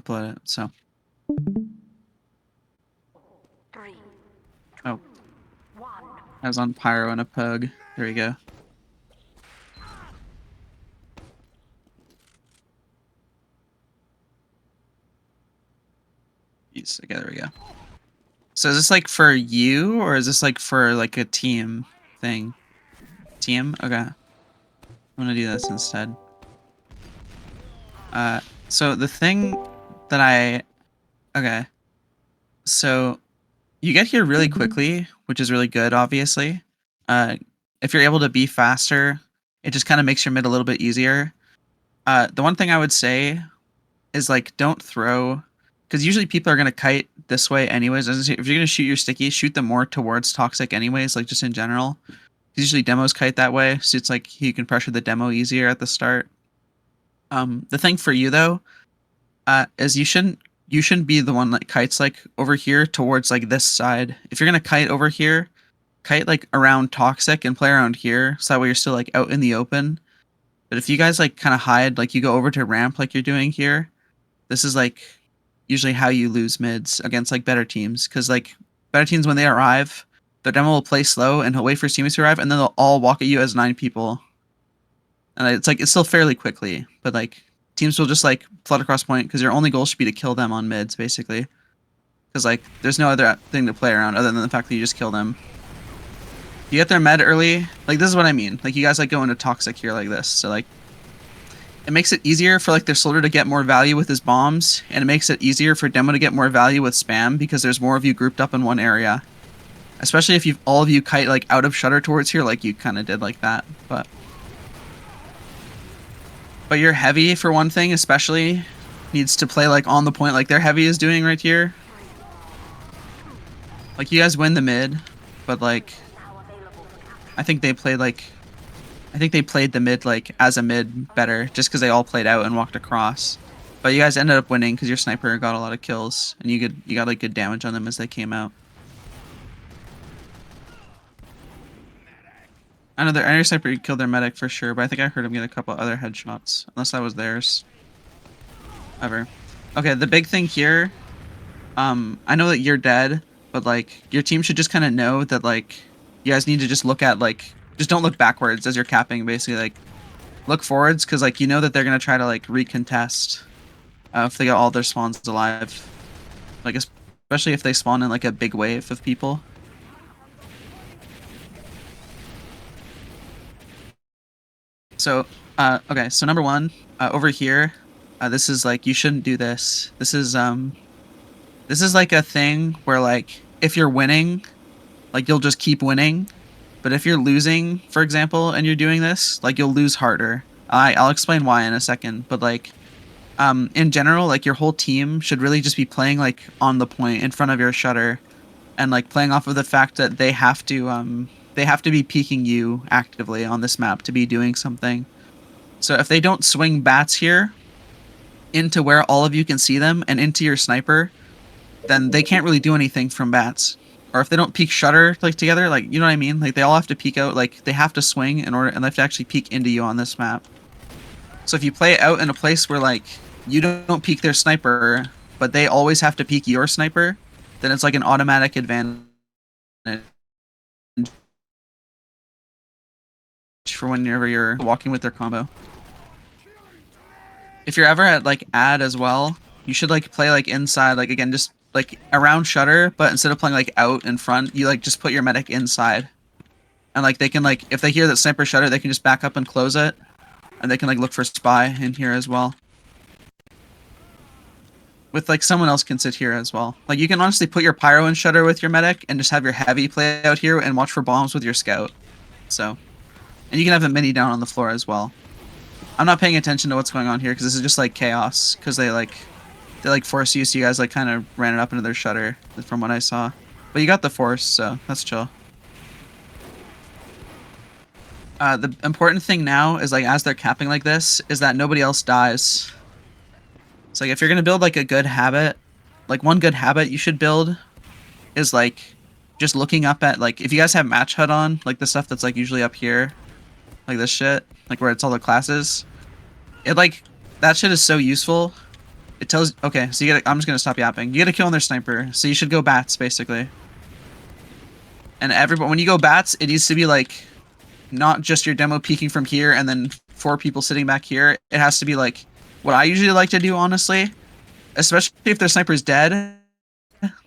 upload it. So. Oh. I was on Pyro and a Pug. There we go. Jeez, okay, there we go. So is this like for you, or is this like for like a team thing? Team? Okay. I'm gonna do this instead. So the thing that okay. So you get here really quickly, which is really good, obviously. If you're able to be faster, it just kind of makes your mid a little bit easier. The one thing I would say is like don't throw, because usually people are gonna kite this way anyways. If you're gonna shoot your sticky, shoot them more towards toxic anyways, like just in general. Usually demos kite that way, so it's like you can pressure the demo easier at the start. The thing for you though, is you shouldn't be the one that kites like over here towards like this side. If you're gonna kite over here, kite like around toxic and play around here, so that way you're still like out in the open. But if you guys like kind of hide, like you go over to ramp like you're doing here, this is like usually how you lose mids against like better teams, because like better teams, when they arrive, their demo will play slow and he'll wait for his teammates to arrive, and then they'll all walk at you as 9 people. And it's like it's still fairly quickly, but like teams will just like flood across point because your only goal should be to kill them on mids, basically. Because like there's no other thing to play around other than the fact that you just kill them. You get their med early, like this is what I mean. Like you guys like go into toxic here like this, so like it makes it easier for like their soldier to get more value with his bombs, and it makes it easier for demo to get more value with spam because there's more of you grouped up in one area. Especially if all of you kite like out of shutter towards here, like you kind of did like that, but your heavy, for one thing especially, needs to play like on the point like their heavy is doing right here. Like you guys win the mid, but like I think they played the mid like as a mid better, just because they all played out and walked across. But you guys ended up winning because your sniper got a lot of kills and you got like good damage on them as they came out. I know your sniper killed their medic for sure, but I think I heard him get a couple other headshots, unless that was theirs. Ever. Okay, the big thing here, I know that you're dead, but like your team should just kind of know that like you guys need to just look at like, just don't look backwards as you're capping, basically. Like look forwards, because like you know that they're gonna try to like recontest if they got all their spawns alive, like especially if they spawn in like a big wave of people. So, okay, so number one, over here, this is like, you shouldn't do this. This is like a thing where like, if you're winning, like you'll just keep winning. But if you're losing, for example, and you're doing this, like you'll lose harder. I'll explain why in a second, but like, in general, like your whole team should really just be playing like on the point in front of your shutter, and like playing off of the fact that they have to be peeking you actively on this map to be doing something. So if they don't swing bats here into where all of you can see them and into your sniper, then they can't really do anything from bats. Or if they don't peek shutter like together, like, you know what I mean? Like they all have to peek out, like they have to swing in order, and they have to actually peek into you on this map. So if you play it out in a place where like you don't peek their sniper, but they always have to peek your sniper, then it's like an automatic advantage for whenever you're walking with their combo. If you're ever at like ad as well, you should like play like inside, like again, just like around shutter, but instead of playing like out in front, you like just put your medic inside. And like they can like, if they hear that sniper shutter, they can just back up and close it. And they can like look for spy in here as well. With like someone else can sit here as well. Like you can honestly put your pyro in shutter with your medic and just have your heavy play out here and watch for bombs with your scout. So, and you can have a mini down on the floor as well. I'm not paying attention to what's going on here because this is just like chaos, because they force you, so you guys like kind of ran it up into their shutter from what I saw. But you got the force, so that's chill. The important thing now is like as they're capping like this is that nobody else dies. So like if you're gonna build like a good habit, like one good habit you should build is like just looking up at, like if you guys have match HUD on, like the stuff that's like usually up here, like this shit, like where it's all the classes, it like that shit is so useful. it tells. Okay, so you get. I'm just gonna stop yapping. You get a kill on their sniper, so you should go bats basically. And everybody, when you go bats, it needs to be like, not just your demo peeking from here and then 4 people sitting back here. It has to be like what I usually like to do, honestly, especially if their sniper's dead.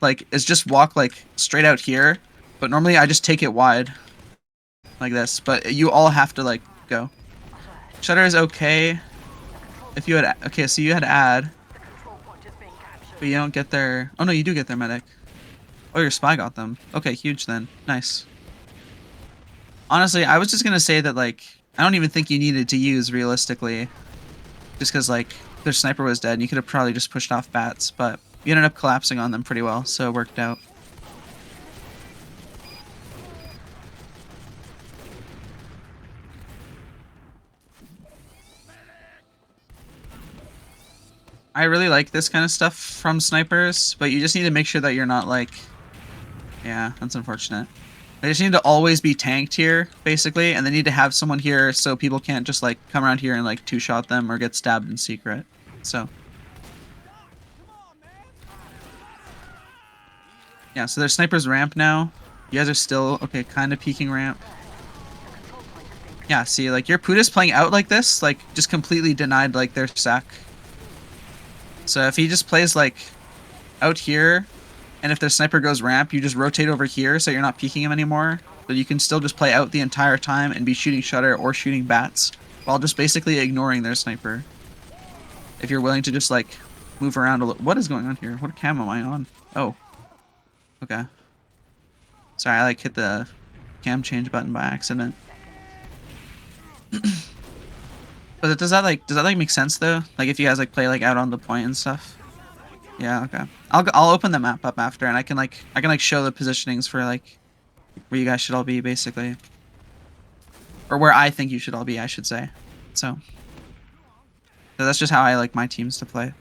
Like, is just walk like straight out here. But normally I just take it wide, like this. But you all have to like go. Shutter is okay. If you had okay, so you had add, but you don't get their. Oh no, you do get their medic. Oh, your spy got them. Okay, huge then. Nice. Honestly, I was just gonna say that like I don't even think you needed to use realistically, just because like their sniper was dead and you could have probably just pushed off bats, but you ended up collapsing on them pretty well, so it worked out. I really like this kind of stuff from snipers, but you just need to make sure that you're not like... Yeah, that's unfortunate. They just need to always be tanked here, basically, and they need to have someone here so people can't just like come around here and like 2-shot them or get stabbed in secret. So... Yeah, so there's snipers ramp now. You guys are still, okay, kind of peeking ramp. Yeah, see, like, your Puda's playing out like this, like, just completely denied, like, their sack. So if he just plays, like, out here, and if their sniper goes ramp, you just rotate over here so you're not peeking him anymore. But you can still just play out the entire time and be shooting shutter or shooting bats, while just basically ignoring their sniper. If you're willing to just, like, move around a little. What is going on here? What cam am I on? Oh. Okay. Sorry, I, like, hit the cam change button by accident. But does that like make sense though? Like if you guys like play like out on the point and stuff? Yeah, okay. I'll open the map up after and I can like show the positionings for like where you guys should all be basically. Or where I think you should all be, I should say. So that's just how I like my teams to play.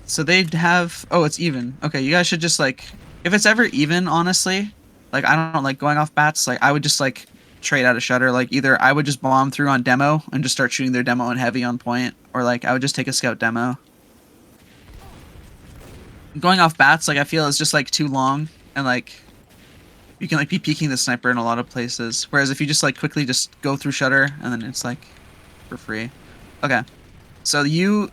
So they'd have, oh, it's even. Okay, you guys should just like, if it's ever even, honestly, like I don't like going off bats, like I would just like trade out of shutter. Like either I would just bomb through on demo and just start shooting their demo and heavy on point, or like I would just take a scout demo. Going off bats, like I feel is just like too long, and like you can like be peeking the sniper in a lot of places. Whereas if you just like quickly just go through shutter and then it's like for free. Okay, so you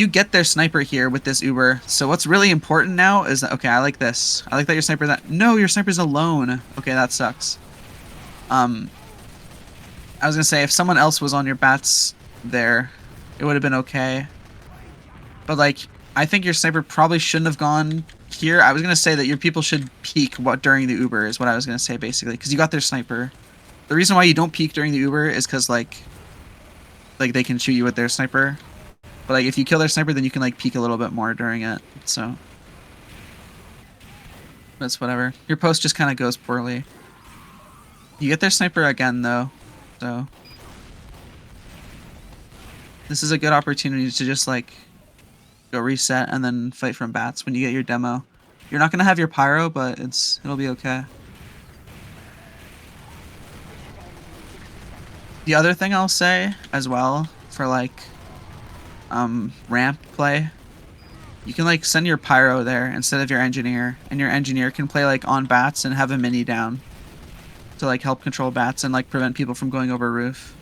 get their sniper here with this Uber. So what's really important now is that, okay, I like this. I like that your sniper no, your sniper's alone. Okay, that sucks. I was gonna say if someone else was on your bats there, it would have been okay. But like, I think your sniper probably shouldn't have gone here. I was gonna say that your people should peek during the Uber is what I was gonna say basically, because you got their sniper. The reason why you don't peek during the Uber is because like they can shoot you with their sniper. But like if you kill their sniper, then you can like peek a little bit more during it. So that's whatever. Your post just kind of goes poorly. You get their sniper again though, so this is a good opportunity to just like go reset and then fight from bats when you get your demo. You're not gonna have your pyro, but it'll be okay. The other thing I'll say as well for like ramp play, you can like send your pyro there instead of your engineer, and your engineer can play like on bats and have a mini down to like help control bats and like prevent people from going over roof.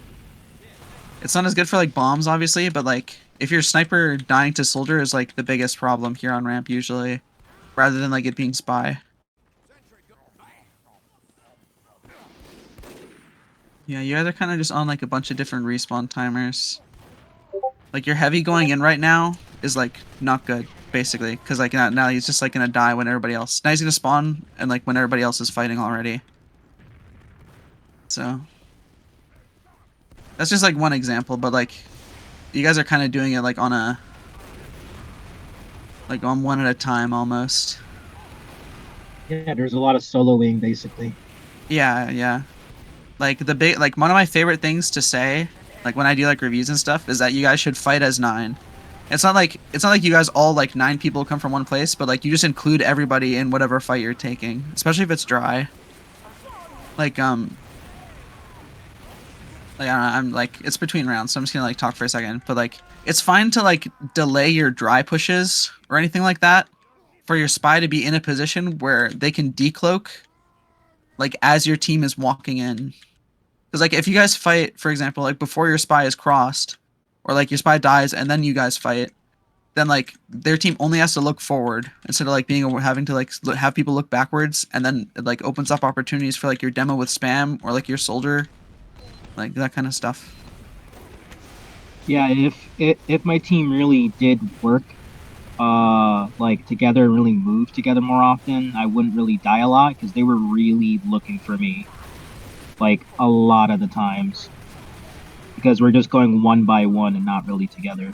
It's not as good for like bombs obviously, but like if your sniper dying to soldier is like the biggest problem here on ramp usually, rather than like it being spy. Yeah, you guys are kind of just on like a bunch of different respawn timers. Like your heavy going in right now is like not good basically, because like now he's just like gonna die when everybody else. Now he's gonna spawn and like when everybody else is fighting already. So that's just like one example, but like you guys are kind of doing it like on one at a time almost. Yeah, there's a lot of soloing basically. Yeah. Like one of my favorite things to say, like when I do like reviews and stuff, is that you guys should fight as 9. It's not like you guys all like 9 people come from one place, but like you just include everybody in whatever fight you're taking, especially if it's dry. Like I'm like, it's between rounds, so I'm just gonna like talk for a second. But like it's fine to like delay your dry pushes or anything like that for your spy to be in a position where they can decloak like as your team is walking in. Because like if you guys fight, for example, like before your spy is crossed, or like your spy dies and then you guys fight, then like their team only has to look forward instead of like being having to like have people look backwards, and then it like opens up opportunities for like your demo with spam or like your soldier, like that kind of stuff. Yeah, if my team really did work like together and really move together more often, I wouldn't really die a lot because they were really looking for me like a lot of the times because we're just going one by one and not really together.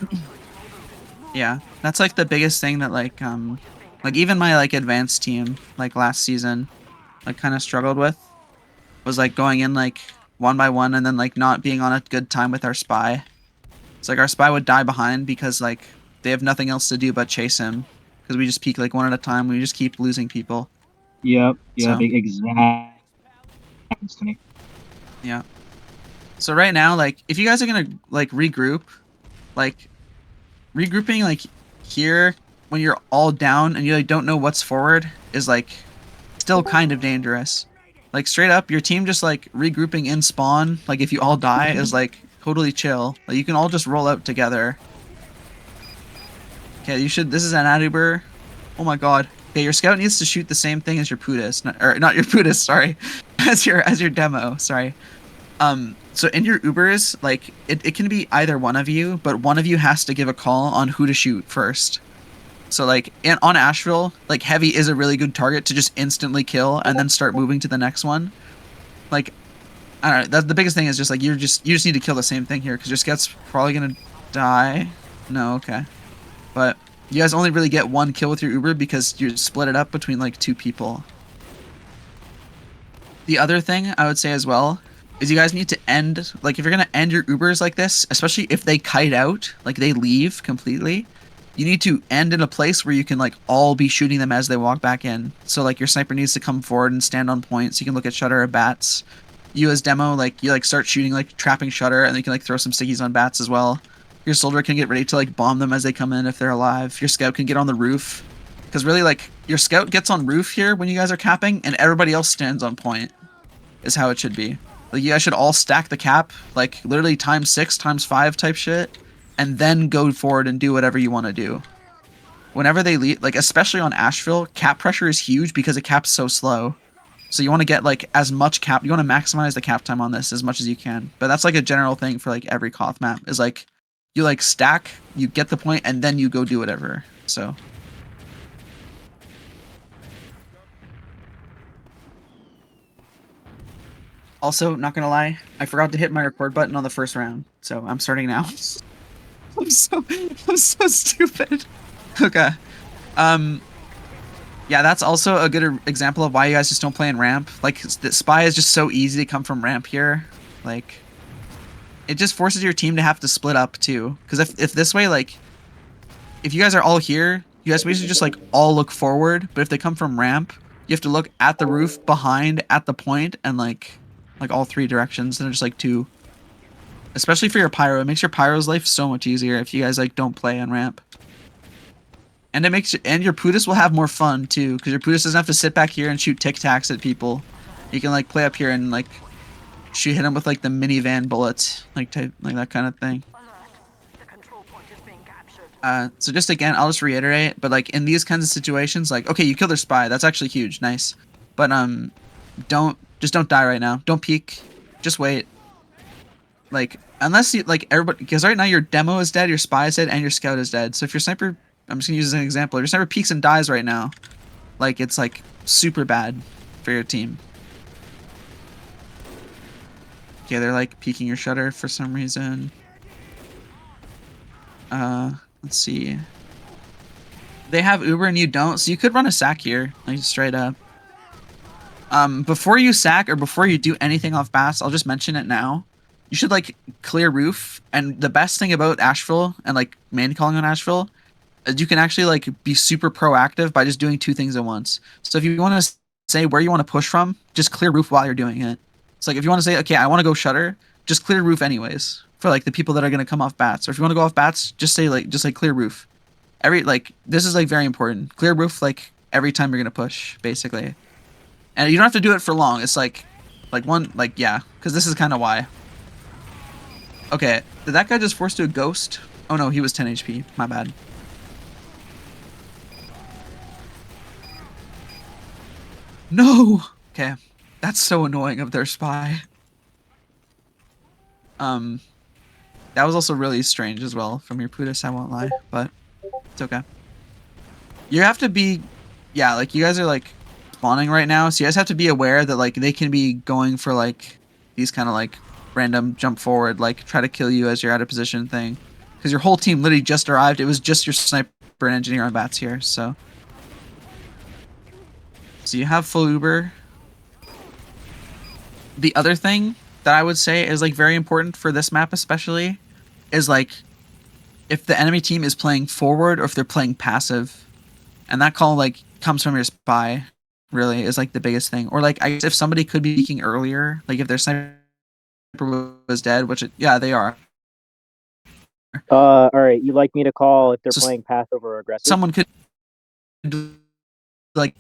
Yeah, that's like the biggest thing that like even my like advanced team like last season like kind of struggled with was like going in like one by one and then like not being on a good time with our spy. It's like our spy would die behind because like they have nothing else to do but chase him because we just peek like one at a time. We just keep losing people. Yep, So exactly happens to me. yeah. So right now, like if you guys are gonna like regroup, like regrouping like here when you're all down and you like don't know what's forward is like still kind of dangerous. Like straight up, your team just like regrouping in spawn, like if you all die, is like totally chill. Like you can all just roll out together. Okay, you should. This is an Aduber. Oh my god. Okay, your scout needs to shoot the same thing as your Putis, or not your Putis. Sorry, as your demo. Sorry. So in your Ubers, like it can be either one of you, but one of you has to give a call on who to shoot first. So like on Ashville, like heavy is a really good target to just instantly kill and then start moving to the next one. Like I don't know, the biggest thing is just like you just need to kill the same thing here because your scout's probably gonna die. No, okay. But you guys only really get one kill with your Uber because you split it up between like two people. The other thing I would say as well is you guys need to end, like if you're gonna end your Ubers like this, especially if they kite out, like they leave completely, you need to end in a place where you can like all be shooting them as they walk back in. So like your sniper needs to come forward and stand on point so you can look at Shutter or bats. You as demo, like you like start shooting like trapping Shutter and you can like throw some stickies on bats as well. Your soldier can get ready to like bomb them as they come in if they're alive. Your scout can get on the roof. Because really like your scout gets on roof here when you guys are capping and everybody else stands on point is how it should be. Like you guys should all stack the cap, like literally times 6, times 5 type shit, and then go forward and do whatever you want to do. Whenever they leave, like especially on Ashville, cap pressure is huge because it caps so slow. So you want to get like as much cap, you want to maximize the cap time on this as much as you can. But that's like a general thing for like every Koth map is like you like stack, you get the point, and then you go do whatever. So also, not gonna lie, I forgot to hit my record button on the first round, so I'm starting now. I'm so stupid. Okay. Um, yeah, that's also a good example of why you guys just don't play in ramp. Like, the spy is just so easy to come from ramp here. Like, it just forces your team to have to split up too. Because if this way, like, if you guys are all here, you guys basically just like all look forward. But if they come from ramp, you have to look at the roof, behind, at the point, and like all three directions. And just like two. Especially for your pyro, it makes your pyro's life so much easier if you guys like don't play on ramp. And it makes and your Putis will have more fun too, because your Putis doesn't have to sit back here and shoot tic tacs at people. You can like play up here and like hit him with like the minivan bullets, like type like that kind of thing. So just again, I'll just reiterate, but like in these kinds of situations, like okay, you kill their spy, that's actually huge, nice. But don't die right now. Don't peek. Just wait. Like unless you like everybody, because right now your demo is dead, your spy is dead, and your scout is dead. So if your sniper, I'm just gonna use as an example, if your sniper peeks and dies right now, like it's like super bad for your team. Okay, they're like peeking your shutter for some reason. Let's see. They have Uber and you don't, so you could run a sack here, like straight up. Before you sack or before you do anything off bats, I'll just mention it now. You should like clear roof, and the best thing about Asheville and like main calling on Asheville is you can actually like be super proactive by just doing two things at once. So if you want to say where you want to push from, just clear roof while you're doing it. It's like if you want to say, okay, I want to go shutter, just clear roof anyways. for like the people that are gonna come off bats. Or if you want to go off bats, just say like clear roof. This is like very important. Clear roof like every time you're gonna push, basically. And you don't have to do it for long. It's like one yeah, because this is kind of why. Okay, did that guy just force to a ghost? Oh no, he was 10 HP. My bad. No. Okay, that's so annoying of their spy. That was also really strange as well from your Pudis, I won't lie, but it's okay. You have to be, yeah, like you guys are like spawning right now, so you guys have to be aware that like they can be going for like these kind of like random jump forward, like try to kill you as you're out of position thing. Because your whole team literally just arrived. It was just your sniper and engineer on bats here, so. So you have full Uber. The other thing that I would say is like very important for this map especially is like if the enemy team is playing forward or if they're playing passive. And that call like comes from your spy, really, is like the biggest thing. Or like I guess if somebody could be peeking earlier, like if their sniper was dead, which yeah, they are. All right. You'd like me to call if they're So playing passive or aggressive? someone could like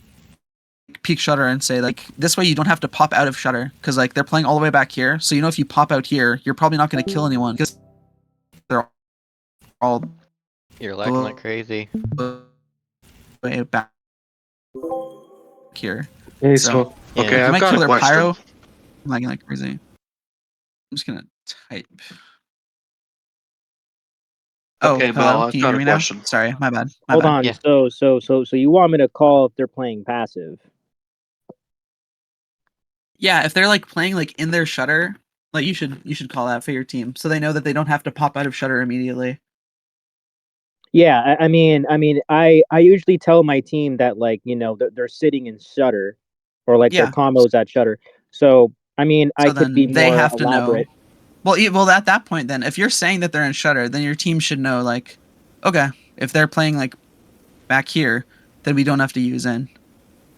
peek shutter and say like this way you don't have to pop out of shutter because like they're playing all the way back here. So you know if you pop out here, you're probably not going to kill anyone because they're all You're lagging like crazy. way back here. Hey, So, Yeah. okay, you I've might got kill a their question. pyro. I'm lagging like crazy. I'm just gonna type. Oh, Okay, hello. Mel, I've Can you got hear a me now? question. Sorry, my bad. My Hold bad. on. Yeah. So you want me to call if they're playing passive? Yeah, if they're like playing like in their shutter, like you should call that for your team, so they know that they don't have to pop out of shutter immediately. Yeah, I usually tell my team that like they're sitting in shutter, or like their Yeah. combos at shutter. So I mean I So could be then they more have to know. elaborate. Well, at that point, then if you're saying that they're in shutter, then your team should know like, okay, if they're playing like back here, then we don't have to use in.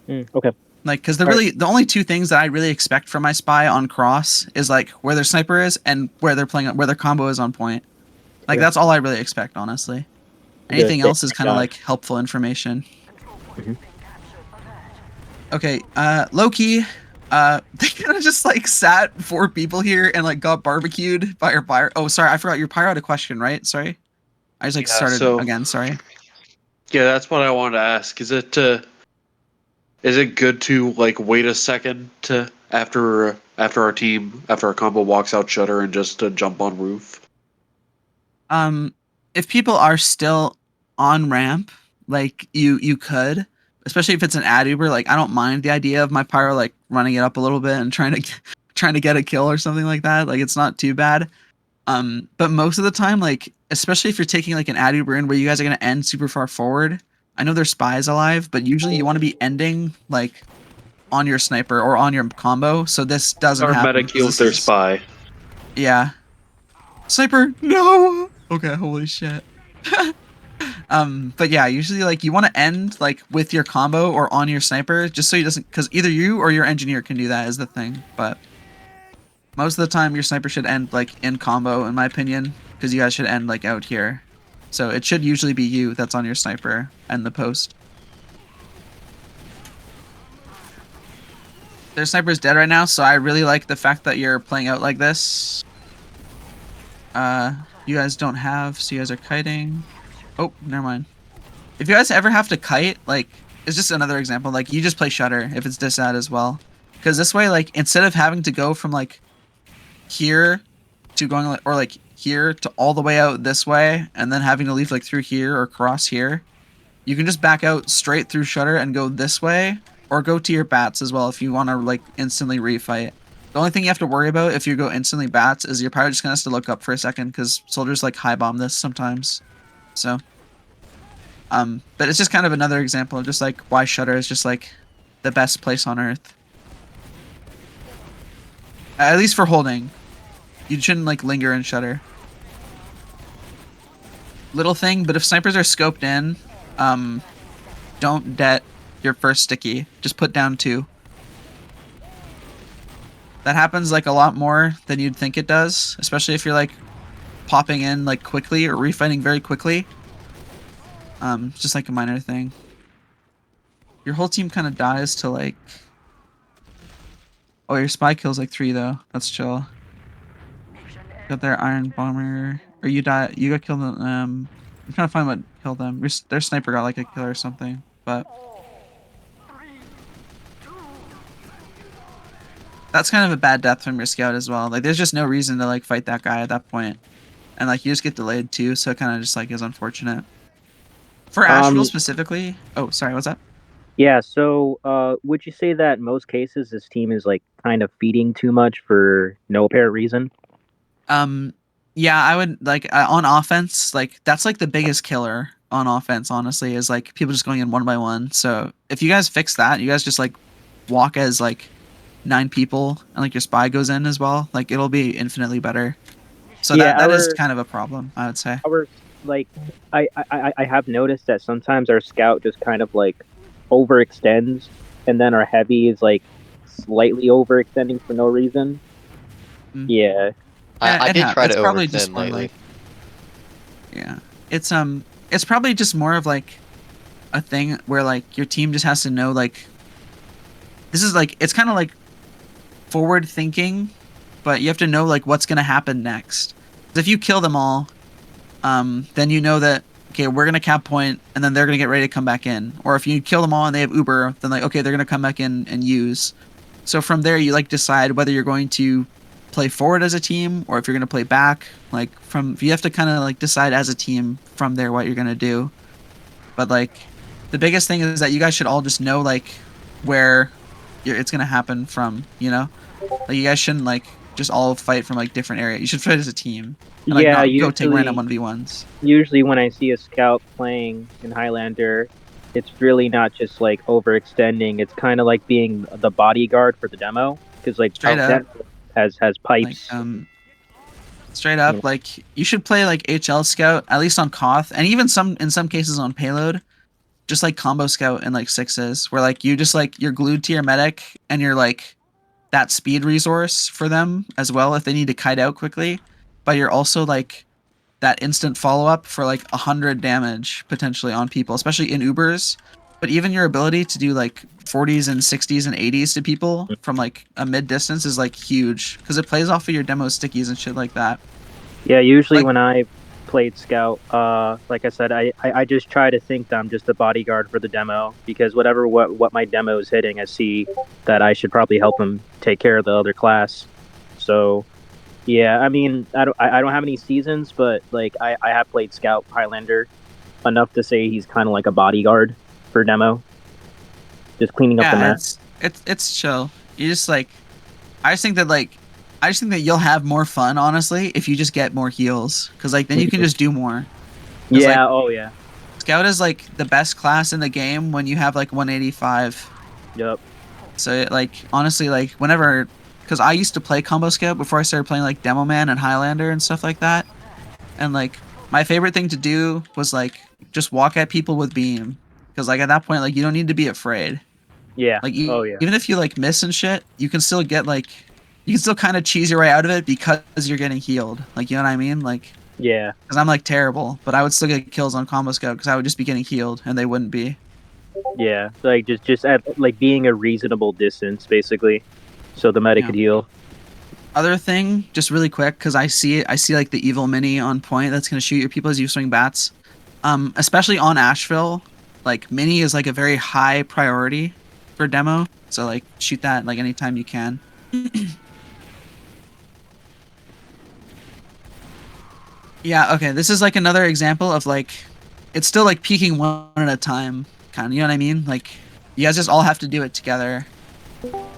Okay. Like, because the only two things that I really expect from my spy on cross is like where their sniper is and where they're playing, where their combo is on point. Like that's all I really expect, honestly. Anything Good. else is kind of like helpful information. Mhm. Okay, Loki, they kind of just like sat 4 people here and like got barbecued by your pyro. Oh, sorry, I forgot your pyro had a question, right? Sorry, I just like Yeah, started so- again. Sorry. Yeah, that's what I wanted to ask. Is it good to like wait a second to after our combo walks out shutter and just to jump on roof? If people are still on ramp, like you could, especially if it's an ad Uber. Like I don't mind the idea of my pyro like running it up a little bit and trying to get a kill or something like that. Like it's not too bad. But most of the time, like especially if you're taking like an ad Uber in where you guys are gonna end super far forward. I know there's spies alive, but usually you want to be ending like on your sniper or on your combo. So this doesn't Our happen. meta 'cause kills this their is- spy. Yeah. Sniper, no. Okay, holy shit. But yeah, usually like you want to end like with your combo or on your sniper, just so he doesn't, because either you or your engineer can do that is the thing. But most of the time, your sniper should end like in combo, in my opinion, because you guys should end like out here. So it should usually be you that's on your sniper and the post. Their sniper is dead right now, so I really like the fact that you're playing out like this. You guys don't have, so you guys are kiting. Oh, never mind. If you guys ever have to kite, like, it's just another example. Like, you just play shutter if it's disad as well. Because this way, like, instead of having to go from, like, here to going, like, or, like, here to all the way out this way, and then having to leave, like, through here or cross here, you can just back out straight through shutter and go this way, or go to your bats as well if you want to, like, instantly refight. The only thing you have to worry about if you go instantly bats is your pyro just kind of has to look up for a second because soldiers like high bomb this sometimes. So, but it's just kind of another example of just like why shutter is just like the best place on earth. At least for holding. You shouldn't like linger in shutter. Little thing, but if snipers are scoped in, don't det your first sticky. Just put down 2. That happens like a lot more than you'd think it does, especially if you're like popping in like quickly or refighting very quickly. It's just like a minor thing. Your whole team kind of dies to like. Oh, your spy kills like 3 though. That's chill. Got their iron bomber, or you die. You got killed. I'm trying to find what killed them. Their sniper got like a kill or something, but that's kind of a bad death from your scout as well. Like, there's just no reason to like fight that guy at that point, and like you just get delayed too. So it kind of just like is unfortunate. For Asheville specifically. Oh, sorry. What's that? Yeah, so would you say that in most cases this team is like kind of feeding too much for no apparent reason? Yeah, I would like on offense, like that's like the biggest killer on offense, honestly, is like people just going in one by one. So if you guys fix that, you guys just like walk as like 9 people and like your spy goes in as well, like it'll be infinitely better. So Yeah, that is kind of a problem, I would say. our like I have noticed that sometimes our scout just kind of like overextends, and then our heavy is like slightly overextending for no reason. Mm. Yeah. I did try to it's probably just overextend more lately. like, yeah, it's probably just more of like a thing where like your team just has to know like this is like it's kind of like forward thinking, but you have to know like what's gonna happen next. 'Cause if you kill them all, then you know that okay, we're gonna cap point, and then they're gonna get ready to come back in. Or if you kill them all and they have Uber, then like okay, they're gonna come back in and use. So from there, you like decide whether you're going to play forward as a team or if you're gonna play back. Like you have to kind of like decide as a team from there what you're gonna do. But like the biggest thing is that you guys should all just know like where it's gonna happen from. You know, like you guys shouldn't like just all fight from like different areas. You should fight as a team and like Yeah, not go take random 1v1s. usually when I see a scout playing in Highlander, it's really not just like overextending. It's kind of like being the bodyguard for the demo, because like Straight up. demo has Like pipes. straight up, like you should play like HL Scout at least on Koth, and even in some cases on Payload, just like Combo Scout and like 6s, where like you just like you're glued to your medic and you're like that speed resource for them as well if they need to kite out quickly, but you're also like that instant follow up for like 100 damage potentially on people, especially in Ubers. But even your ability to do like 40s and 60s and 80s to people from like a mid distance is like huge because it plays off of your demo stickies and shit like that. Yeah, usually Like- when I played scout, like I said, I just try to think that I'm just the bodyguard for the demo, because what my demo is hitting, I see that I should probably help him take care of the other class. So yeah, I mean, I don't have any seasons, but like I have played scout Highlander enough to say he's kind of like a bodyguard for demo, just cleaning up the Yeah, mess. it's chill. You just like I just think that like I just think that you'll have more fun honestly if you just get more heals because like then you can just do more. 'Cause, Yeah. like, Oh yeah. Scout is like the best class in the game when you have like 185. Yep. So like honestly like whenever because I used to play Combo Scout before I started playing like Demo Man and Highlander and stuff like that. And like my favorite thing to do was like just walk at people with beam because like at that point like you don't need to be afraid. Yeah. Like Oh yeah. even if you like miss and shit, you can still get like you can still kind of cheese your way out of it because you're getting healed. Like you know what I mean? Like Yeah. because I'm like terrible, but I would still get kills on Combo Scout because I would just be getting healed and they wouldn't be. Yeah. Like just at like being a reasonable distance, basically, so the medic Yeah. could heal. Other thing, just really quick, because I see like the evil mini on point that's gonna shoot your people as you swing bats. Especially on Ashville, like mini is like a very high priority for demo. So like shoot that like anytime you can. Yeah, okay. This is like another example of like it's still like peeking one at a time, kind of. You know what I mean? Like you guys just all have to do it together.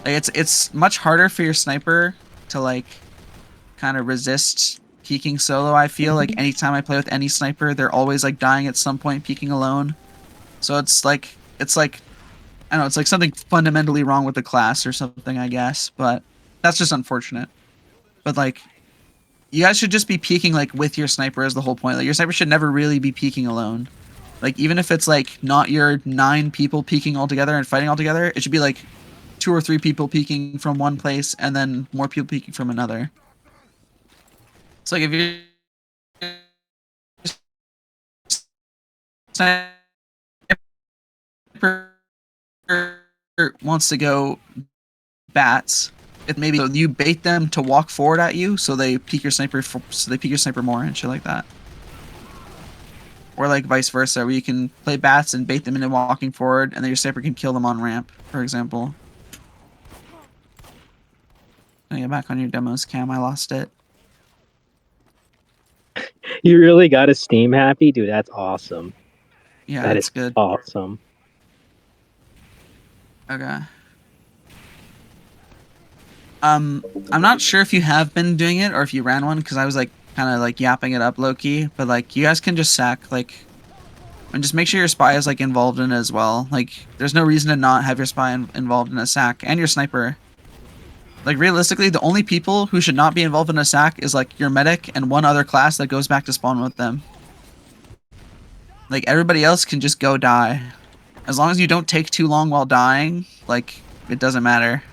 Like it's much harder for your sniper to like kind of resist peeking solo. I feel like anytime I play with any sniper, they're always like dying at some point peeking alone. So it's like I don't know, it's like something fundamentally wrong with the class or something, I guess. But that's just unfortunate. But like you guys should just be peeking like with your sniper is the whole point. Like your sniper should never really be peeking alone. Like even if it's like not your 9 people peeking all together and fighting all together, it should be like 2 or 3 people peeking from one place and then more people peeking from another. It's like if you're sniper wants to go bats, if maybe so you bait them to walk forward at you, so they peek your sniper more and shit like that. Or like vice versa, where you can play bats and bait them into walking forward, and then your sniper can kill them on ramp, for example. Let me get back on your demos cam. I lost it. You really got a Steam happy, dude. That's awesome. Yeah, That that's is good. awesome. Okay. I'm not sure if you have been doing it or if you ran one, because I was like kind of like yapping it up low key, but like you guys can just sack like, and just make sure your spy is like involved in it as well. Like there's no reason to not have your spy involved in a sack, and your sniper. Like realistically, the only people who should not be involved in a sack is like your medic and one other class that goes back to spawn with them. Like everybody else can just go die. As long as you don't take too long while dying, like it doesn't matter.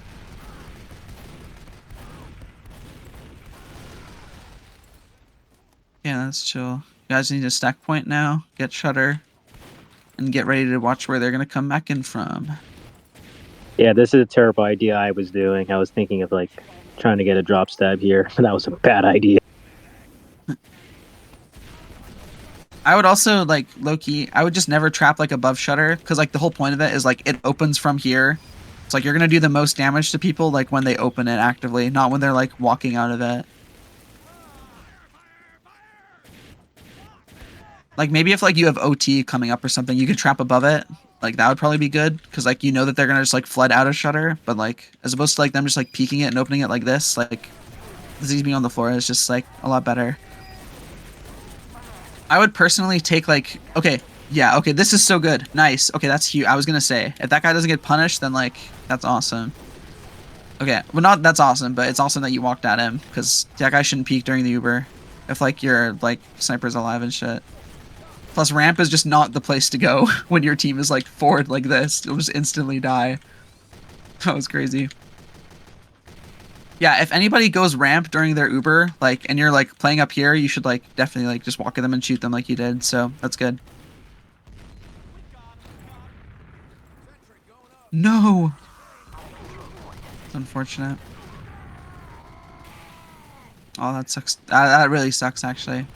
Yeah, that's chill. You guys need a stack point now, get shutter, and get ready to watch where they're gonna come back in from. Yeah, this is a terrible idea I was doing. I was thinking of like trying to get a drop stab here. That was a bad idea. I would also like low-key, I would just never trap like above shutter, because like the whole point of it is like it opens from here. It's like you're gonna do the most damage to people like when they open it actively, not when they're like walking out of it. Like maybe if like you have OT coming up or something, you could trap above it. Like that would probably be good, because like you know that they're gonna just like flood out of shutter, but like as opposed to like them just like peeking it and opening it like this, like Z's being on the floor is just like a lot better. I would personally take like, okay, yeah, okay, this is so good. Nice. Okay, that's huge. I was gonna say, if that guy doesn't get punished, then like, that's awesome. Okay, well not that's awesome, but it's awesome that you walked at him, because that guy shouldn't peek during the Uber. If like your like sniper's alive and shit. Plus ramp is just not the place to go when your team is like forward like this. You'll just instantly die. That was crazy. Yeah, if anybody goes ramp during their Uber, like, and you're like playing up here, you should like definitely like just walk at them and shoot them like you did. So that's good. No, it's unfortunate. Oh, that sucks. That really sucks, actually.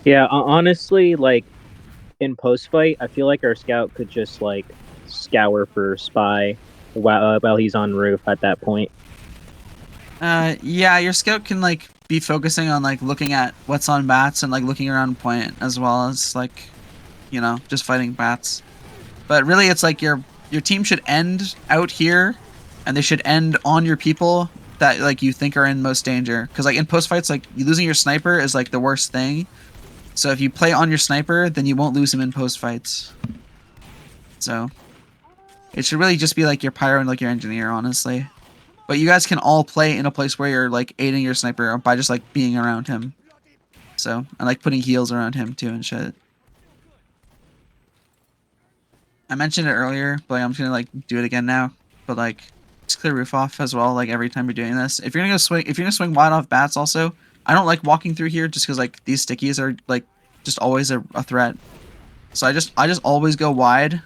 Yeah, honestly, like in post fight, I feel like our scout could just like scour for spy while he's on roof at that point. Yeah, your scout can like be focusing on like looking at what's on bats and like looking around point, as well as like, you know, just fighting bats. But really, it's like your team should end out here, and they should end on your people that like you think are in most danger. Because like in post fights, like you losing your sniper is like the worst thing. So if you play on your sniper, then you won't lose him in post fights. So it should really just be like your pyro and like your engineer, honestly. But you guys can all play in a place where you're like aiding your sniper by just like being around him. So, and like putting heals around him too and shit. I mentioned it earlier, but like, I'm just gonna like do it again now. But like, just clear roof off as well. Like every time you're doing this, if you're gonna swing wide off bats, also, I don't like walking through here just because like these stickies are like just always a threat. So I just always go wide.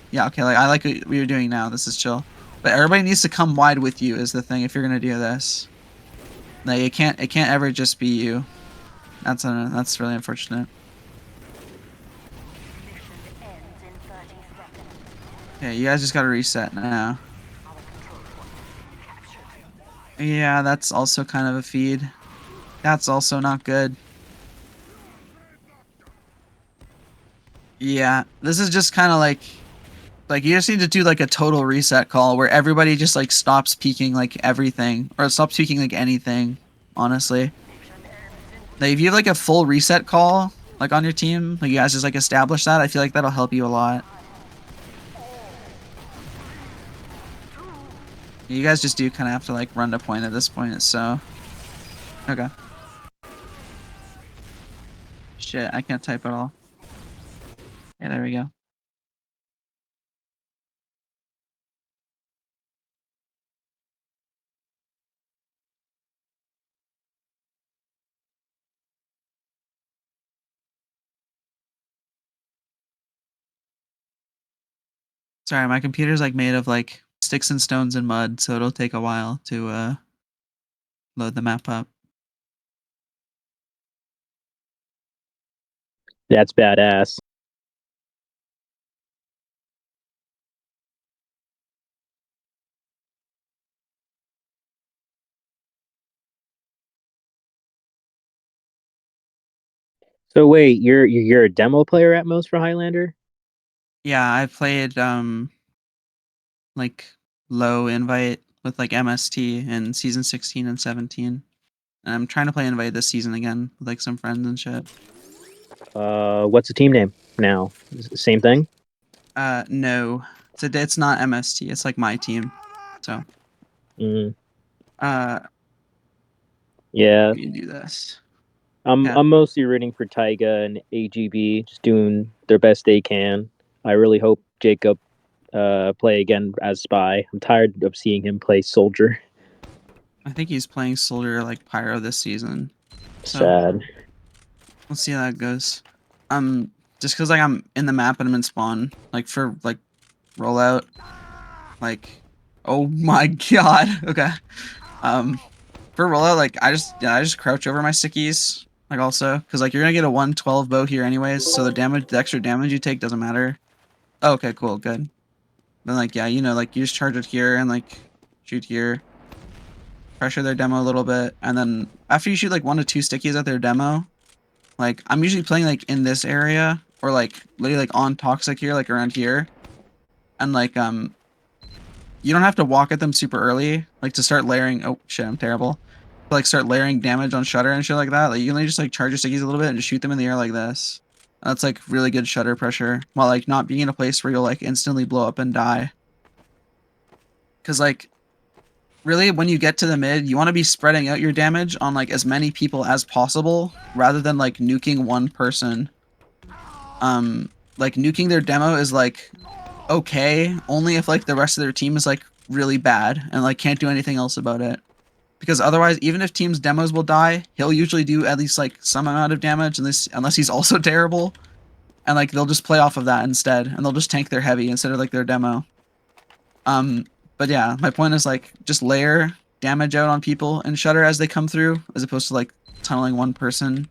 Yeah, okay. Like I like what you're doing now. This is chill. But everybody needs to come wide with you is the thing if you're gonna do this. Like it can't ever just be you. That's really unfortunate. Okay, you guys just gotta reset now. Yeah, that's also kind of a feed. That's also not good. Yeah, this is just kind of like you just need to do like a total reset call where everybody just like stops peeking like everything or stops peeking like anything, honestly. Like if you have like a full reset call like on your team, like you guys just like establish that, I feel like that'll help you a lot. You guys just do kind of have to like run to point at this point, so okay. Shit, I can't type at all. Yeah, there we go. Sorry, my computer's like made of like sticks and stones and mud, so it'll take a while to load the map up. That's badass. So wait, you're a demo player at most for Highlander? Yeah, I played like low invite with like MST in season 16 and 17. And I'm trying to play invite this season again with like some friends and shit. What's the team name now? Is it the same thing? No. It's not MST, it's like my team. So Mm, uh yeah, you can do this. I'm Yeah. I'm mostly rooting for Taiga and AGB, just doing their best they can. I really hope Jacob play again as Spy. I'm tired of seeing him play Soldier. I think he's playing Soldier like Pyro this season. So Sad. we'll see how that goes. Just because like I'm in the map and I'm in spawn, like for like rollout, like oh my god. Okay. For rollout, like I just crouch over my stickies. Like also, because like you're gonna get a 112 bow here anyways, so the extra damage you take doesn't matter. Oh, okay, cool, good. Then like yeah, like you just charge it here and like shoot here, pressure their demo a little bit, and then after you shoot like 1 to 2 stickies at their demo, like I'm usually playing like in this area or like literally like on toxic here, like around here, and like you don't have to walk at them super early, like to start layering. Oh shit, I'm terrible. To, like start layering damage on Shutter and shit like that. Like you can just like charge your stickies a little bit and just shoot them in the air like this. That's like really good Shutter pressure while like not being in a place where you'll like instantly blow up and die. Cause like really when you get to the mid, you want to be spreading out your damage on like as many people as possible rather than like nuking one person. Like nuking their demo is like okay only if like the rest of their team is like really bad and like can't do anything else about it. Because otherwise, even if team's demos will die, he'll usually do at least like some amount of damage unless he's also terrible. And like they'll just play off of that instead, and they'll just tank their heavy instead of like their demo. Um, but yeah, my point is like just layer damage out on people and Shutter as they come through, as opposed to like tunneling one person.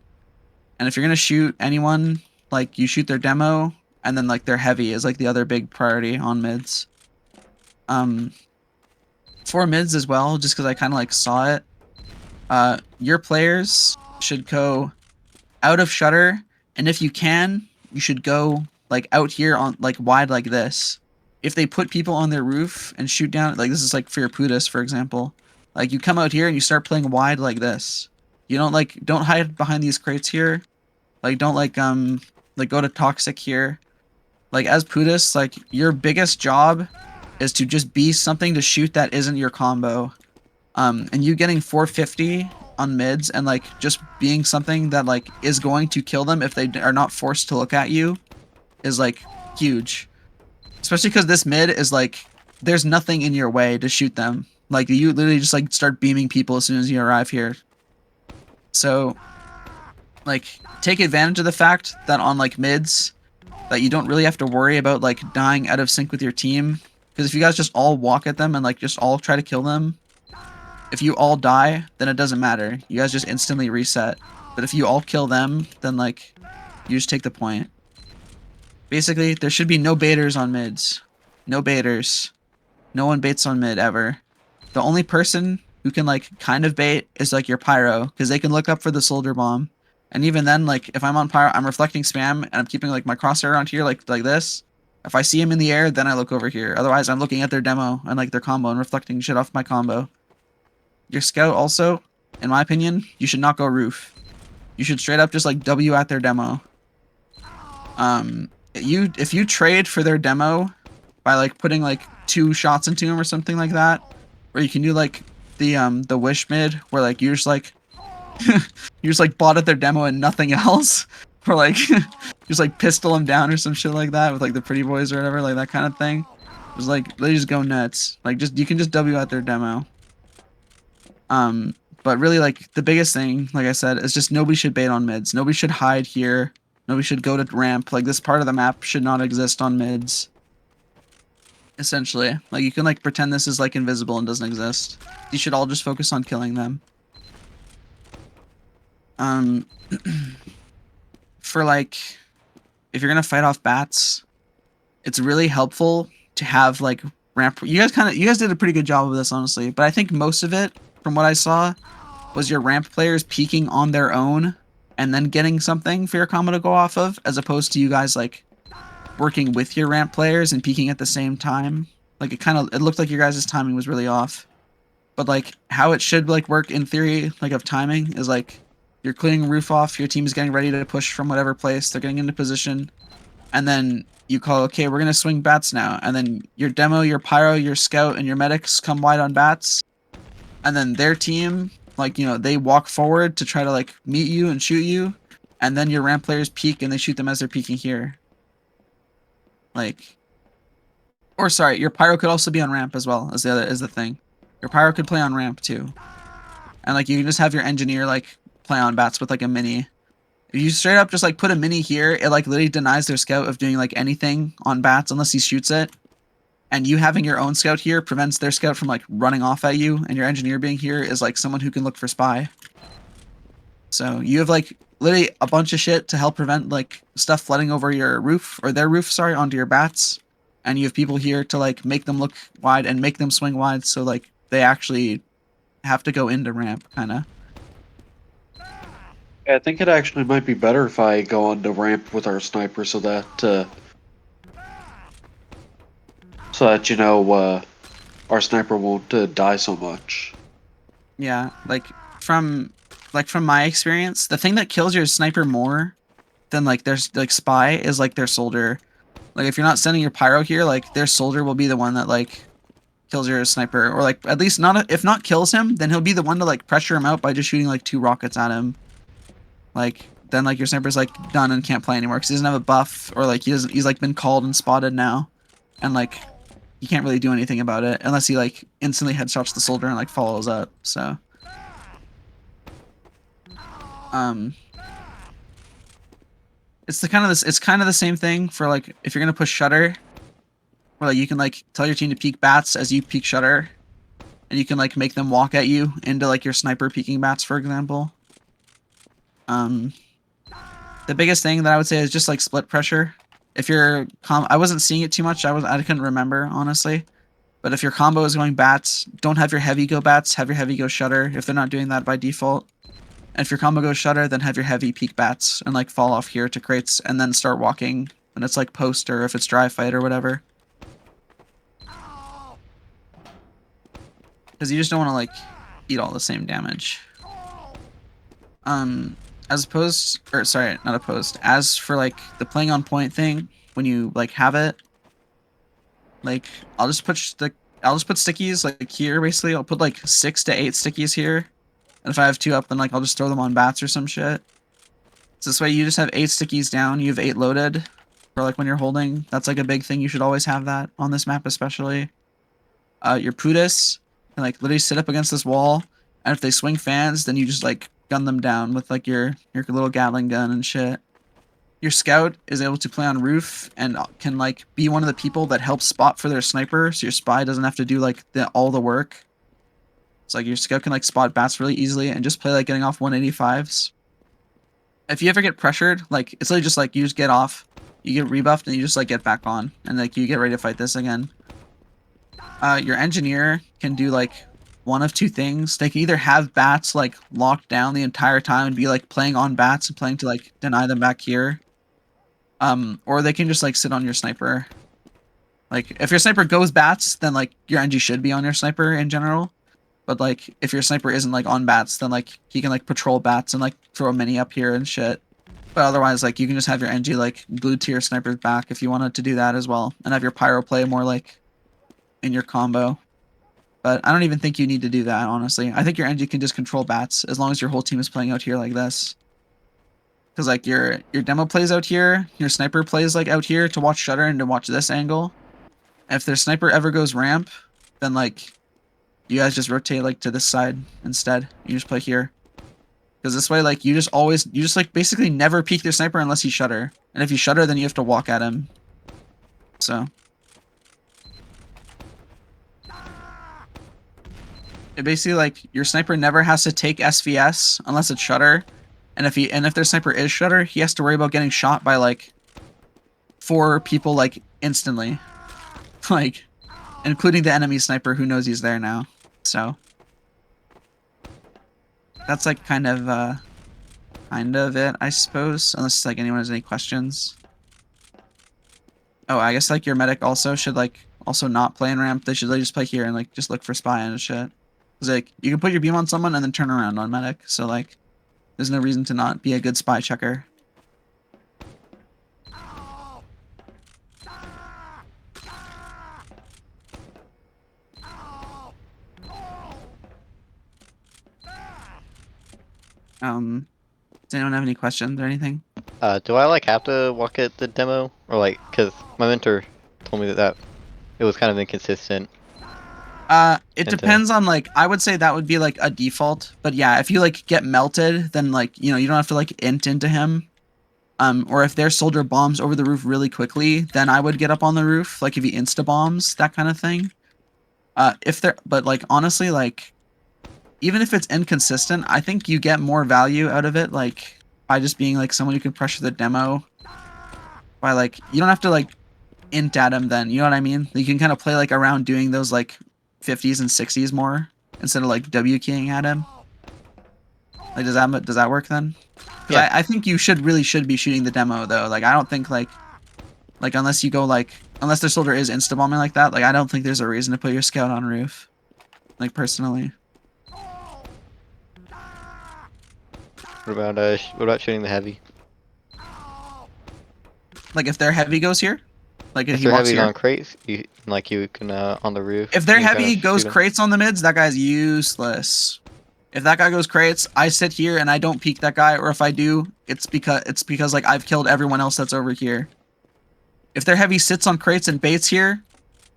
And if you're gonna shoot anyone, like you shoot their demo, and then like their heavy is like the other big priority on mids. Um, for mids as well, just because I kind of like saw it. Your players should go out of Shutter, and if you can, you should go like out here on like wide like this. If they put people on their roof and shoot down, like this is like for your Putis, for example. Like you come out here and you start playing wide like this. You don't hide behind these crates here. Like don't like go to toxic here. Like as Putis, like your biggest job is to just be something to shoot that isn't your combo. And you getting 450 on mids and like just being something that like is going to kill them if they are not forced to look at you is like huge. Especially because this mid is like there's nothing in your way to shoot them. Like you literally just like start beaming people as soon as you arrive here. So like take advantage of the fact that on like mids that you don't really have to worry about like dying out of sync with your team. Because if you guys just all walk at them and like just all try to kill them, if you all die, then it doesn't matter. You guys just instantly reset. But if you all kill them, then like you just take the point. Basically, there should be no baiters on mids. No baiters. No one baits on mid ever. The only person who can like kind of bait is like your pyro, because they can look up for the soldier bomb. And even then, like if I'm on pyro, I'm reflecting spam and I'm keeping like my crosshair around here like this. If I see him in the air, then I look over here. Otherwise, I'm looking at their demo and like their combo and reflecting shit off my combo. Your scout also, in my opinion, you should not go roof. You should straight up just like W at their demo. If you trade for their demo by like putting like 2 shots into him or something like that, where you can do like the wish mid where like you're just like you just like bot at their demo and nothing else, or like just like pistol them down or some shit like that with like the pretty boys or whatever, like that kind of thing. Just like they just go nuts. Like just you can just W at their demo. But really, like, the biggest thing, like I said, is just nobody should bait on mids. Nobody should hide here. Nobody should go to ramp. Like, this part of the map should not exist on mids. essentially. Like you can like pretend this is like invisible and doesn't exist. You should all just focus on killing them. For like, if you're gonna fight off bats, it's really helpful to have like ramp. You guys did a pretty good job of this, honestly. But I think most of it, from what I saw, was your ramp players peeking on their own and then getting something for your combo to go off of, as opposed to you guys like working with your ramp players and peeking at the same time. Like it looked like your guys' timing was really off. But like how it should like work in theory, like of timing, is like you're clearing roof off, your team is getting ready to push from whatever place, they're getting into position, and then you call, okay, we're gonna swing bats now, and then your demo, your pyro, your scout, and your medics come wide on bats, and then their team, like, you know, they walk forward to try to like meet you and shoot you, and then your ramp players peek and they shoot them as they're peeking here. Like, or sorry, your pyro could also be on ramp as well as the thing. Your pyro could play on ramp too, and like you can just have your engineer like play on bats with like a mini. If you straight up just like put a mini here, it like literally denies their scout of doing like anything on bats unless he shoots it. And you having your own scout here prevents their scout from like running off at you, and your engineer being here is like someone who can look for spy. So you have like literally a bunch of shit to help prevent like stuff flooding over your roof, or their roof, sorry, onto your bats. And you have people here to like make them look wide and make them swing wide, so like they actually have to go into ramp, kind of. I think it actually might be better if I go on the ramp with our sniper, so that you know, our sniper won't die so much. Yeah, like from my experience, the thing that kills your sniper more than like their like spy is like their soldier. Like if you're not sending your pyro here, like their soldier will be the one that like kills your sniper, or like at least not if not kills him, then he'll be the one to like pressure him out by just shooting like 2 rockets at him. Like then like your sniper's like done and can't play anymore because he doesn't have a buff, or like he's like been called and spotted now, and like he can't really do anything about it unless he like instantly headshots the soldier and like follows up. So it's kind of the same thing for like if you're gonna push shutter, where like you can like tell your team to peek bats as you peek shutter, and you can like make them walk at you into like your sniper peeking bats, for example. The biggest thing that I would say is just like split pressure. If your I wasn't seeing it too much. I couldn't remember, honestly. But if your combo is going bats, don't have your heavy go bats. Have your heavy go shutter if they're not doing that by default. And if your combo goes shutter, then have your heavy peek bats and like fall off here to crates and then start walking when it's like post, or if it's dry fight or whatever. Because you just don't want to like eat all the same damage. As opposed, or sorry, not opposed. As for like the playing on point thing, when you like have it, like I'll just put stickies like here basically. I'll put like 6 to 8 stickies here, and if I have 2 up, then like I'll just throw them on bats or some shit. So this way you just have 8 stickies down. You have 8 loaded for like when you're holding. That's like a big thing. You should always have that on this map, especially. Your Putis can like literally sit up against this wall, and if they swing fans, then you just like gun them down with like your little Gatling gun and shit. Your scout is able to play on roof and can like be one of the people that helps spot for their sniper, so your spy doesn't have to do like all the work. It's like your scout can like spot bats really easily and just play like getting off 185s. If you ever get pressured, like it's literally just like you just get off, you get rebuffed, and you just like get back on, and like you get ready to fight this again. Your engineer can do like one of 2 things. They can either have bats like locked down the entire time and be like playing on bats and playing to like deny them back here. Or they can just like sit on your sniper. Like if your sniper goes bats, then like your NG should be on your sniper in general. But like if your sniper isn't like on bats, then like he can like patrol bats and like throw a mini up here and shit. But otherwise, like you can just have your NG like glued to your sniper's back if you wanted to do that as well, and have your pyro play more like in your combo. But I don't even think you need to do that, honestly. I think your NG can just control bats as long as your whole team is playing out here like this. Because like your demo plays out here, your sniper plays like out here to watch shutter and to watch this angle. And if their sniper ever goes ramp, then like you guys just rotate like to this side instead. You just play here. Because this way, like you just like basically never peek their sniper unless you shutter. And if you shutter, then you have to walk at him. So it basically like your sniper never has to take SVS unless it's shutter, and if their sniper is shutter, he has to worry about getting shot by like 4 people like instantly, like including the enemy sniper who knows he's there now. So that's like kind of it, I suppose, unless like anyone has any questions. Oh, I guess like your medic also should like also not play in ramp. They should like just play here and like just look for spy and shit. Cause like you can put your beam on someone and then turn around on medic. So like there's no reason to not be a good spy checker. Does anyone have any questions or anything? Do I like have to walk at the demo, or like, cause my mentor told me that it was kind of inconsistent. It depends on like, I would say that would be like a default, but yeah, if you like get melted, then like, you know, you don't have to like int into him. Or if their soldier bombs over the roof really quickly, then I would get up on the roof, like if he insta bombs, that kind of thing. But like honestly, like even if it's inconsistent, I think you get more value out of it, like by just being like someone who can pressure the demo. By like, you don't have to like int at him then, you know what I mean? You can kind of play like around doing those like 50s and 60s more instead of like W keying at him. Like does that work then? Because Yeah. I think you should be shooting the demo though. Like I don't think like unless you go like unless their soldier is insta bombing like that, like I don't think there's a reason to put your scout on roof. Like personally. What about shooting the heavy? Like if their heavy goes here, like If he their walks heavy's here. on crates, you can on the roof. If their you can heavy kinda goes shoot 'em. crates on the mids, that guy's useless. If that guy goes crates, I sit here and I don't peek that guy, or if I do, it's because like I've killed everyone else that's over here. If their heavy sits on crates and baits here,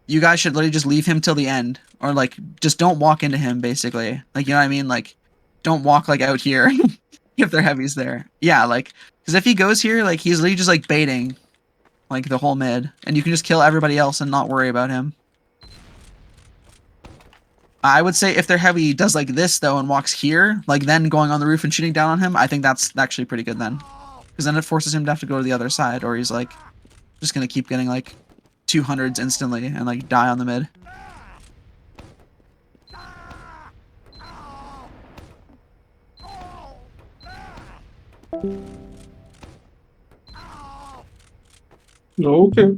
you guys should literally just leave him till the end, or like just don't walk into him. Basically, like you know what I mean, like don't walk like out here if their heavy's there. Yeah, like because if he goes here, like he's literally just like baiting, like the whole mid, and you can just kill everybody else and not worry about him. I would say if their heavy does like this though and walks here, like then going on the roof and shooting down on him, I think that's actually pretty good then. Because then it forces him to have to go to the other side, or he's like just gonna keep getting like 200s instantly and like die on the mid. Okay.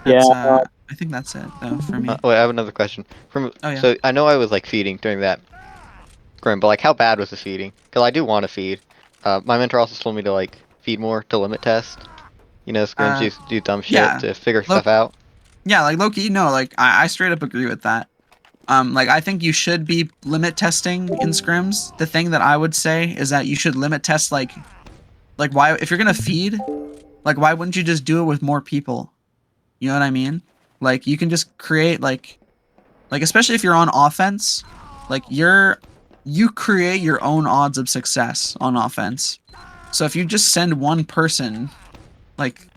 That's, Yeah. I think that's it though for me. Wait, I have another question. Oh, yeah. So I know I was like feeding during that scrim, but like how bad was the feeding? Because I do want to feed. My mentor also told me to like feed more to limit test. You know, scrims do dumb shit yeah. to figure stuff out. Yeah, like Loki, no, like I straight up agree with that. Like I think you should be limit testing in scrims. The thing that I would say is that you should limit test like why if you're gonna feed, like why wouldn't you just do it with more people? You know what I mean? Like you can just create like especially if you're on offense, like you create your own odds of success on offense. So if you just send one person, like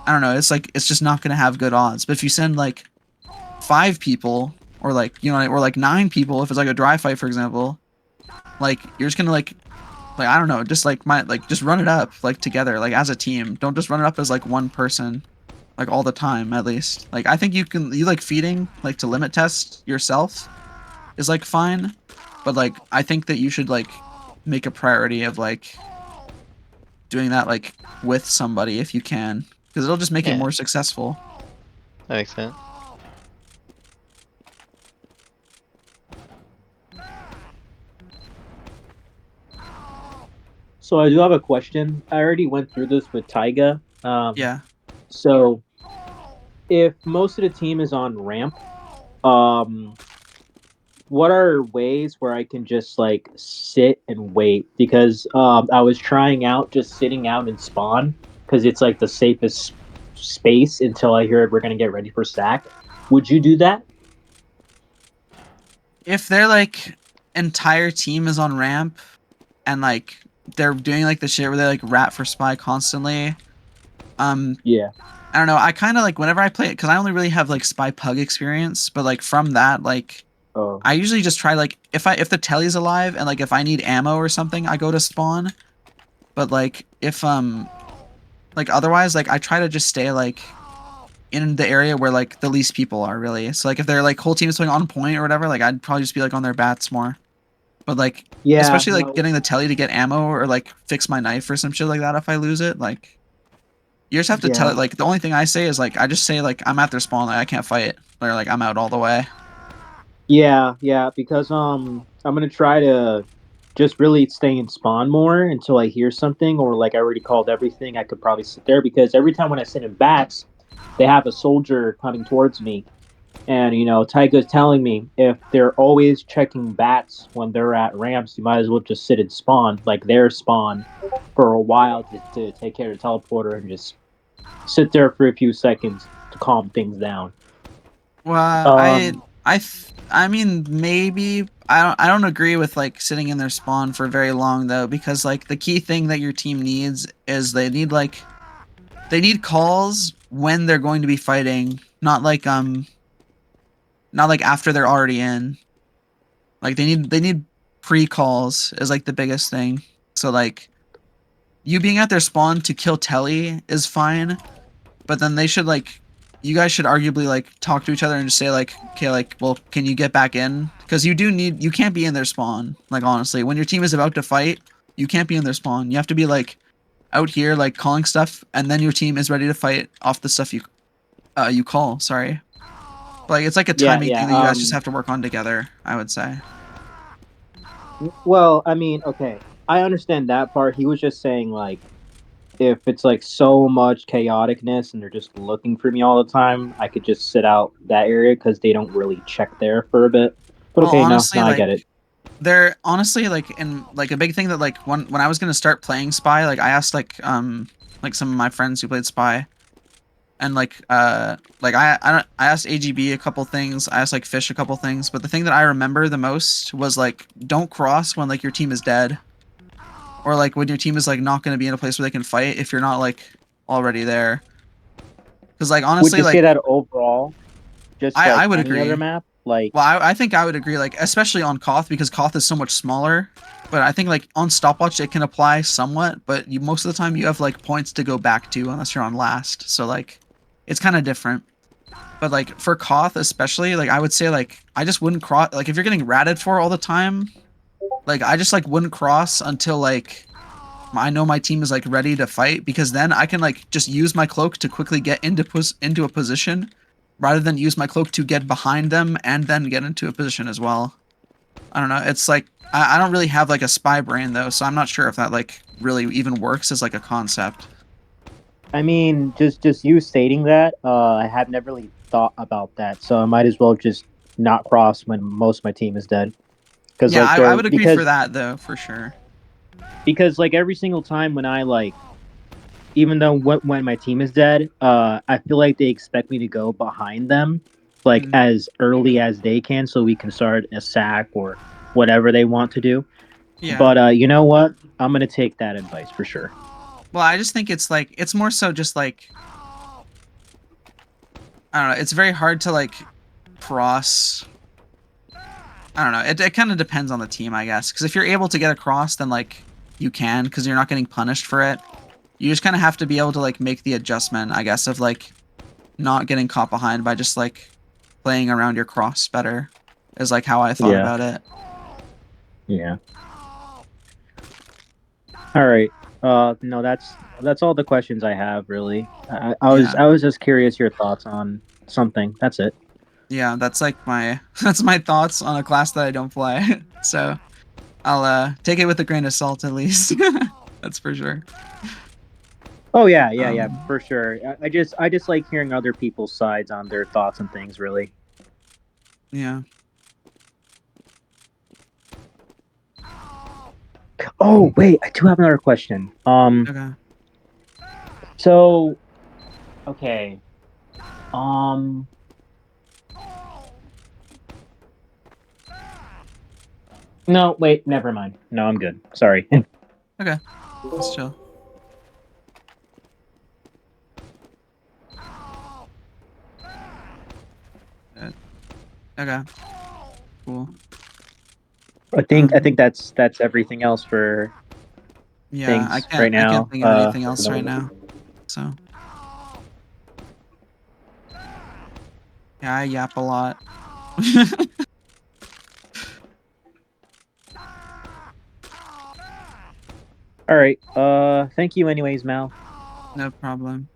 I don't know, it's just not gonna have good odds. But if you send like 5 people or like you know or like 9 people, if it's like a dry fight for example, like you're just gonna like I don't know, just like just run it up like together, like as a team. Don't just run it up as like one person, like all the time at least. Like I think you like feeding like to limit test yourself is like fine, but like I think that you should like make a priority of like doing that like with somebody if you can, because it'll just make it Yeah. more successful. That makes sense. So I do have a question. I already went through this with Taiga. Yeah. So if most of the team is on ramp, what are ways where I can just like sit and wait? Because I was trying out just sitting out in spawn because it's like the safest space until I hear we're gonna get ready for stack. Would you do that? If their like entire team is on ramp and like they're doing like the shit where they like rat for spy constantly, Yeah. I don't know. I kind of like whenever I play it because I only really have like spy pug experience, but like from that, like Oh. I usually just try like if the telly's alive and like if I need ammo or something, I go to spawn. But like if like otherwise, like I try to just stay like in the area where like the least people are really. So like if their like whole team is going on point or whatever, like I'd probably just be like on their bats more. But like Yeah, especially like no, getting the telly to get ammo or like fix my knife or some shit like that if I lose it, like you just have to tell yeah. it like the only thing I say is like I just say like I'm at their spawn, like I can't fight. Or like I'm out all the way. Yeah, because I'm gonna try to just really stay in spawn more until I hear something or like I already called everything. I could probably sit there because every time when I sit in bats, they have a soldier coming towards me, and Tyga's telling me if they're always checking bats when they're at ramps, you might as well just sit in spawn, like their spawn, for a while to take care of the teleporter and just sit there for a few seconds to calm things down. Well, Um, I mean maybe I don't agree with like sitting in their spawn for very long though because like the key thing that your team needs is they need calls when they're going to be fighting, not like after they're already in. Like they need pre-calls is like the biggest thing. So like you being at their spawn to kill Telly is fine, but then they should like you guys should arguably like talk to each other and just say like okay like well can you get back in because you can't be in their spawn like honestly when your team is about to fight you can't be in their spawn you have to be like out here like calling stuff and then your team is ready to fight off the stuff you call sorry like it's like a yeah, timing thing yeah. that you guys just have to work on together I would say. Well, I mean, okay, I understand that part. He was just saying like if it's like so much chaoticness and they're just looking for me all the time, I could just sit out that area because they don't really check there for a bit. But Well okay, no, honestly I like get it. they're honestly like in like a big thing that like when I was gonna start playing spy like I asked like some of my friends who played spy and like I asked AGB a couple things. I asked like Fish a couple things, but the thing that I remember the most was like don't cross when like your team is dead or like when your team is like not going to be in a place where they can fight if you're not like already there. Cuz like Would honestly you say like that overall, just I like would any other agree. map, like Well, I think I would agree like especially on Koth because Koth is so much smaller. But I think like on stopwatch it can apply somewhat, but you most of the time you have like points to go back to unless you're on last. So like it's kind of different. But like for Koth especially, like I would say like I just wouldn't cross like if you're getting ratted for all the time, like I just like wouldn't cross until like I know my team is like ready to fight because then I can like just use my cloak to quickly get into a position rather than use my cloak to get behind them and then get into a position as well. I don't know. It's like I don't really have like a spy brain though, so I'm not sure if that like really even works as like a concept. I mean, just you stating that, I have never really thought about that, so I might as well just not cross when most of my team is dead. Because Yeah, like I they're would agree for that though, for sure. because like every single time when I like even though when my team is dead, I feel like they expect me to go behind them, like Mm, as early as they can, so we can start a sack or whatever they want to do. yeah. But you know what? I'm gonna take that advice for sure. Well, I just think it's like it's more so just like I don't know. It's very hard to like cross. I don't know. It kind of depends on the team, I guess. Because if you're able to get across, then like you can, because you're not getting punished for it. You just kind of have to be able to like make the adjustment, I guess, of like not getting caught behind by just like playing around your cross better. Is like how I thought Yeah, about it. yeah. All right. No, that's all the questions I have really. Yeah, I was just curious your thoughts on something. That's it. yeah. That's like my that's my thoughts on a class that I don't play. So I'll take it with a grain of salt at least. That's for sure. Oh yeah, Um, for sure. I just like hearing other people's sides on their thoughts and things. Really. yeah. Oh wait, I do have another question. Okay. So okay. Um. No, wait, never mind. No, I'm good. Sorry. Okay. Let's chill. Okay. Cool. I think that's everything else for Yeah, I things right I now. can't think of anything else right now. So yeah, I yap a lot. All right. Thank you anyways, Mal. No problem.